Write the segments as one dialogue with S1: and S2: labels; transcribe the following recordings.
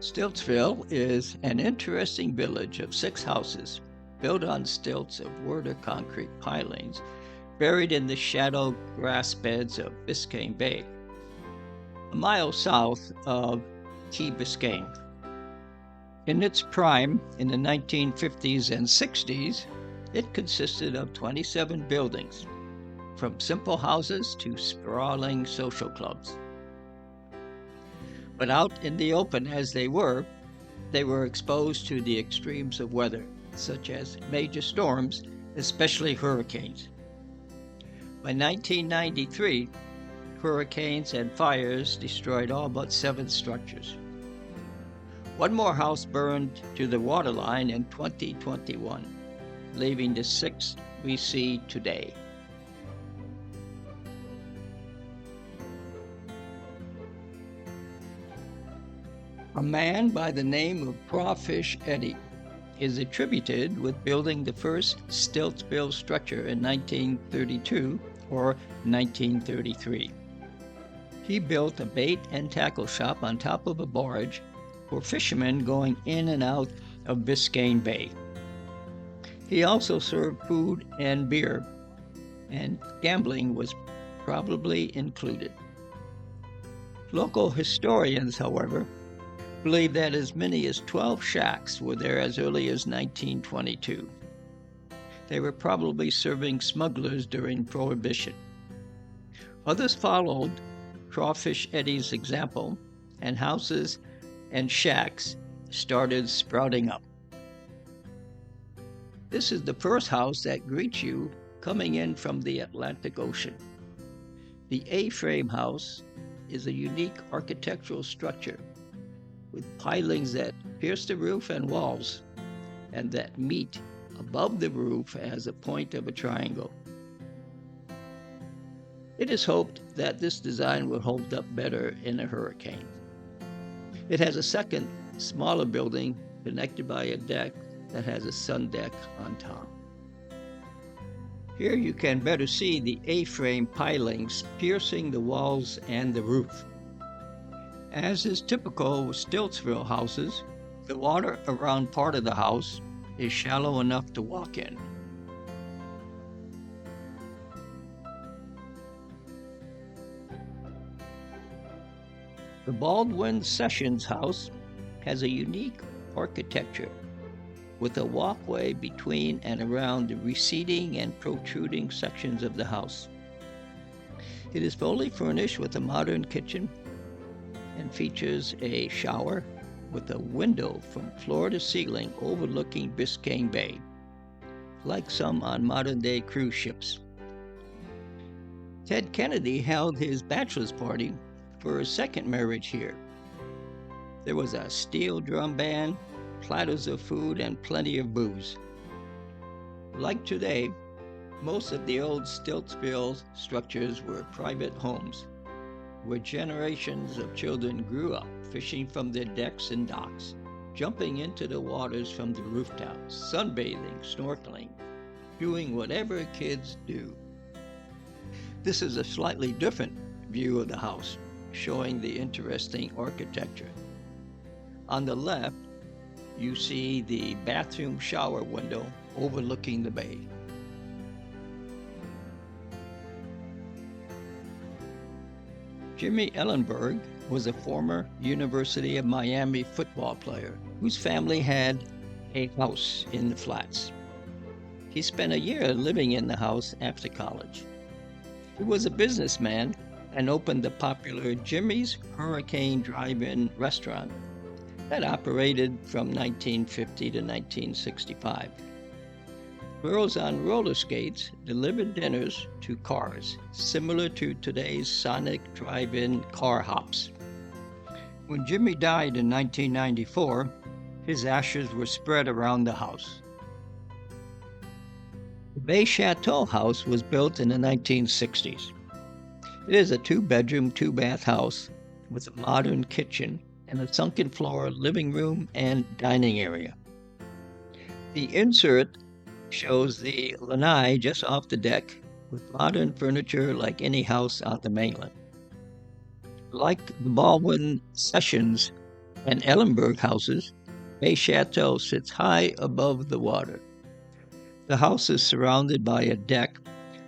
S1: Stiltsville is an interesting village of 6 houses built on stilts of water concrete pilings buried in the shallow grass beds of Biscayne Bay, a mile south of Key Biscayne. In its prime in the 1950s and 60s, it consisted of 27 buildings, from simple houses to sprawling social clubs. But out in the open as they were exposed to the extremes of weather, such as major storms, especially hurricanes. By 1993, hurricanes and fires destroyed all but 7 structures. One more house burned to the waterline in 2021, leaving the 6 we see today. A man by the name of Crawfish Eddie is attributed with building the first Stiltsville structure in 1932 or 1933. He built a bait and tackle shop on top of a barge for fishermen going in and out of Biscayne Bay. He also served food and beer, and gambling was probably included. Local historians, however, believe that as many as 12 shacks were there as early as 1922. They were probably serving smugglers during Prohibition. Others followed Crawfish Eddie's example, and houses and shacks started sprouting up. This is the first house that greets you coming in from the Atlantic Ocean. The A-frame house is a unique architectural structure with pilings that pierce the roof and walls and that meet above the roof as a point of a triangle. It is hoped that this design will hold up better in a hurricane. It has a second, smaller building connected by a deck that has a sun deck on top. Here you can better see the A-frame pilings piercing the walls and the roof. As is typical with Stiltsville houses, the water around part of the house is shallow enough to walk in. The Baldwin-Sessions House has a unique architecture with a walkway between and around the receding and protruding sections of the house. It is fully furnished with a modern kitchen and features a shower with a window from floor to ceiling overlooking Biscayne Bay, like some on modern-day cruise ships. Ted Kennedy held his bachelor's party for his second marriage here. There was a steel drum band, platters of food, and plenty of booze. Like today, most of the old Stiltsville structures were private homes, where generations of children grew up fishing from their decks and docks, jumping into the waters from the rooftops, sunbathing, snorkeling, doing whatever kids do. This is a slightly different view of the house, showing the interesting architecture. On the left, you see the bathroom shower window overlooking the bay. Jimmy Ellenburg was a former University of Miami football player whose family had a house in the flats. He spent a year living in the house after college. He was a businessman and opened the popular Jimmy's Hurricane Drive-In restaurant that operated from 1950 to 1965. Girls on roller skates delivered dinners to cars, similar to today's Sonic drive-in car hops. When Jimmy died in 1994, his ashes were spread around the house. The Bay Chateau house was built in the 1960s. It is a 2-bedroom, 2-bath house with a modern kitchen and a sunken floor living room and dining area. The insert shows the lanai just off the deck with modern furniture like any house on the mainland. Like the Baldwin-Sessions and Ellenburg houses, a chateau sits high above the water. The house is surrounded by a deck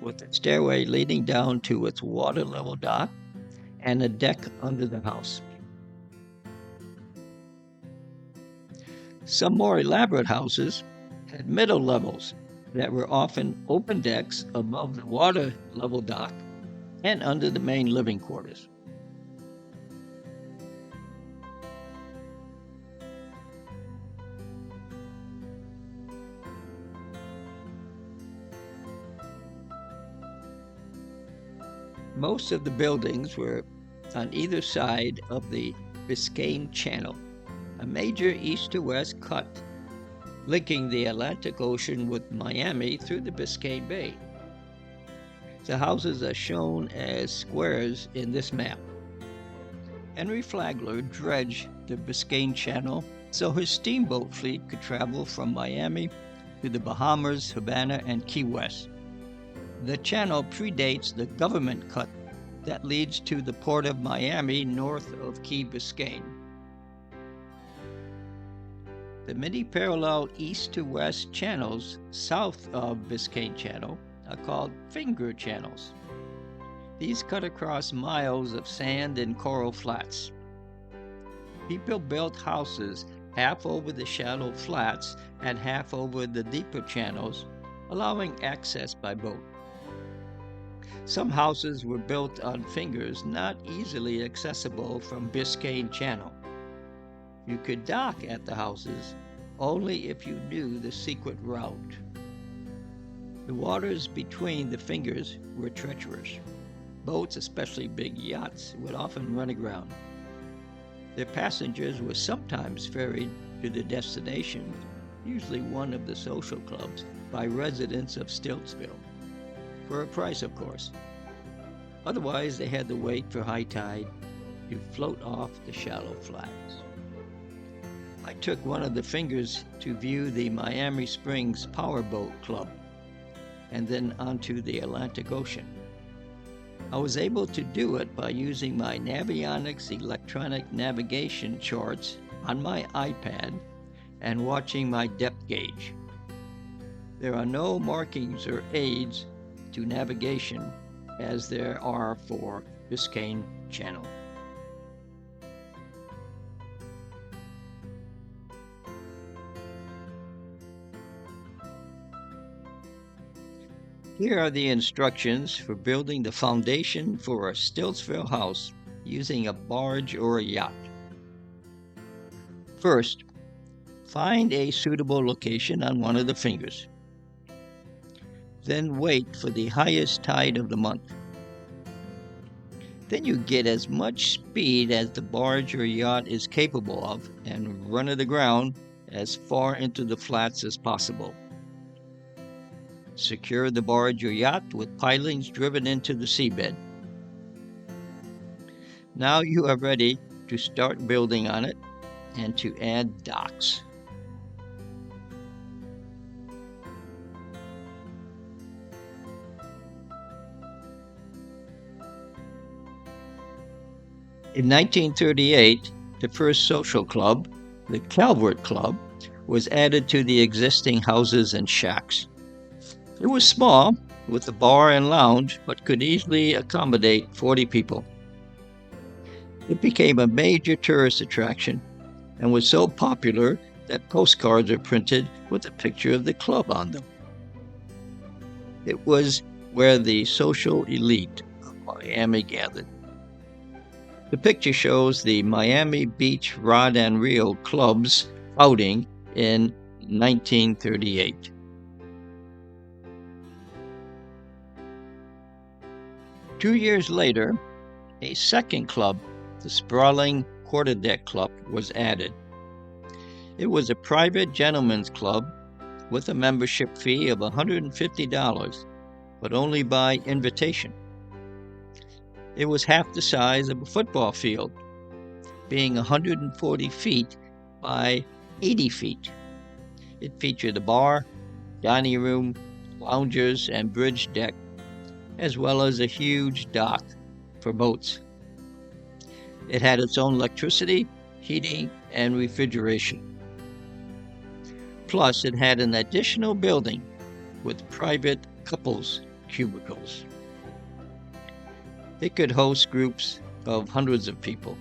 S1: with a stairway leading down to its water level dock and a deck under the house. Some more elaborate houses had middle levels that were often open decks above the water level dock and under the main living quarters. Most of the buildings were on either side of the Biscayne Channel, a major east to west cut linking the Atlantic Ocean with Miami through the Biscayne Bay. The houses are shown as squares in this map. Henry Flagler dredged the Biscayne Channel so his steamboat fleet could travel from Miami to the Bahamas, Havana, and Key West. The channel predates the government cut that leads to the port of Miami north of Key Biscayne. The many parallel east to west channels south of Biscayne Channel are called finger channels. These cut across miles of sand and coral flats. People built houses half over the shallow flats and half over the deeper channels, allowing access by boat. Some houses were built on fingers not easily accessible from Biscayne Channel. You could dock at the houses only if you knew the secret route. The waters between the fingers were treacherous. Boats, especially big yachts, would often run aground. Their passengers were sometimes ferried to the destination, usually one of the social clubs, by residents of Stiltsville. For a price, of course. Otherwise, they had to wait for high tide to float off the shallow flats. I took one of the fingers to view the Miami Springs Powerboat Club and then onto the Atlantic Ocean. I was able to do it by using my Navionics electronic navigation charts on my iPad and watching my depth gauge. There are no markings or aids to navigation as there are for Biscayne Channel. Here are the instructions for building the foundation for a Stiltsville house using a barge or a yacht. First, find a suitable location on one of the fingers. Then wait for the highest tide of the month. Then you get as much speed as the barge or yacht is capable of and run it aground as far into the flats as possible. Secure the barge or yacht with pilings driven into the seabed. Now you are ready to start building on it and to add docks. In 1938, the first social club, the Calvert Club, was added to the existing houses and shacks. It was small, with a bar and lounge, but could easily accommodate 40 people. It became a major tourist attraction and was so popular that postcards are printed with a picture of the club on them. It was where the social elite of Miami gathered. The picture shows the Miami Beach Rod and Reel clubs outing in 1938. Two years later, a second club, the sprawling Quarterdeck Club, was added. It was a private gentlemen's club with a membership fee of $150, but only by invitation. It was half the size of a football field, being 140 feet by 80 feet. It featured a bar, dining room, loungers, and bridge deck, as well as a huge dock for boats. It had its own electricity, heating, and refrigeration. Plus, it had an additional building with private couples cubicles. It could host groups of hundreds of people.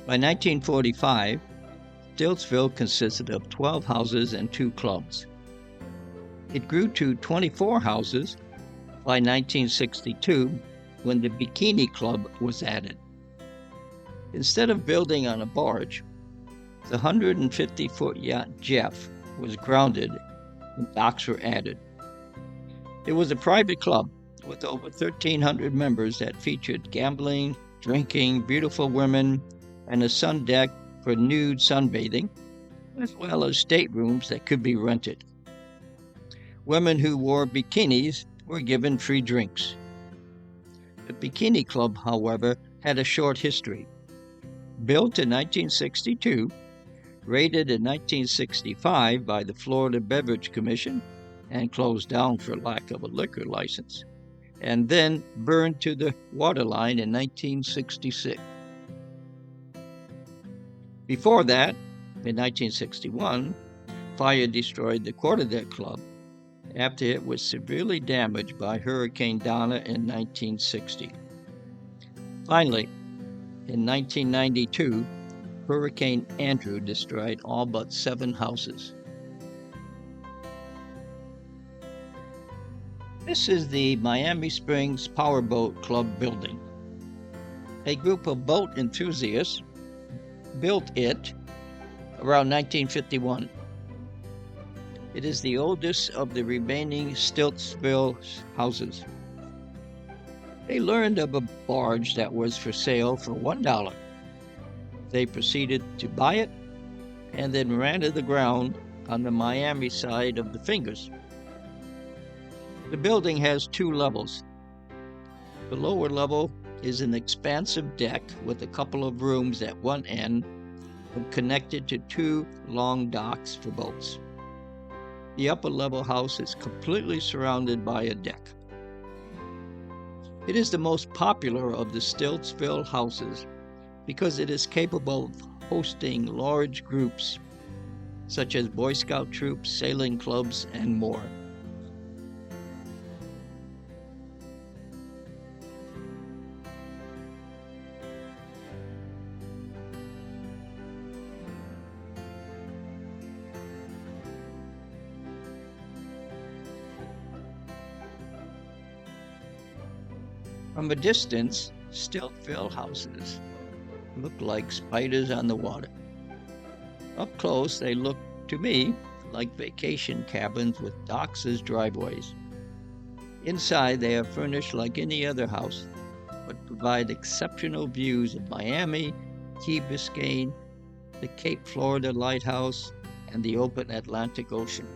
S1: By 1945, Stiltsville consisted of 12 houses and 2 clubs. It grew to 24 houses by 1962 when the Bikini Club was added. Instead of building on a barge, the 150-foot yacht Jeff was grounded and docks were added. It was a private club with over 1,300 members that featured gambling, drinking, beautiful women, and a sun deck for nude sunbathing, as well as staterooms that could be rented. Women who wore bikinis were given free drinks. The Bikini Club, however, had a short history. Built in 1962, raided in 1965 by the Florida Beverage Commission, and closed down for lack of a liquor license, and then burned to the waterline in 1966. Before that, in 1961, fire destroyed the Quarterdeck Club after it was severely damaged by Hurricane Donna in 1960. Finally, in 1992, Hurricane Andrew destroyed all but 7 houses. This is the Miami Springs Powerboat Club building. A group of boat enthusiasts built it around 1951. It is the oldest of the remaining Stiltsville houses. They learned of a barge that was for sale for $1. They proceeded to buy it and then ran to the ground on the Miami side of the Fingers. The building has 2 levels. The lower level is an expansive deck with a couple of rooms at one end and connected to 2 long docks for boats. The upper level house is completely surrounded by a deck. It is the most popular of the Stiltsville houses because it is capable of hosting large groups such as Boy Scout troops, sailing clubs, and more. From a distance, Stiltsville houses look like spiders on the water. Up close, they look, to me, like vacation cabins with docks as driveways. Inside, they are furnished like any other house, but provide exceptional views of Miami, Key Biscayne, the Cape Florida Lighthouse, and the open Atlantic Ocean.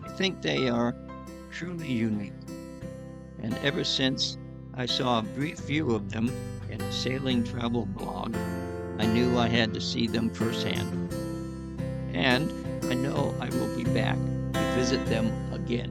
S1: I think they are truly unique. And ever since I saw a brief view of them in a sailing travel blog, I knew I had to see them firsthand. And I know I will be back to visit them again.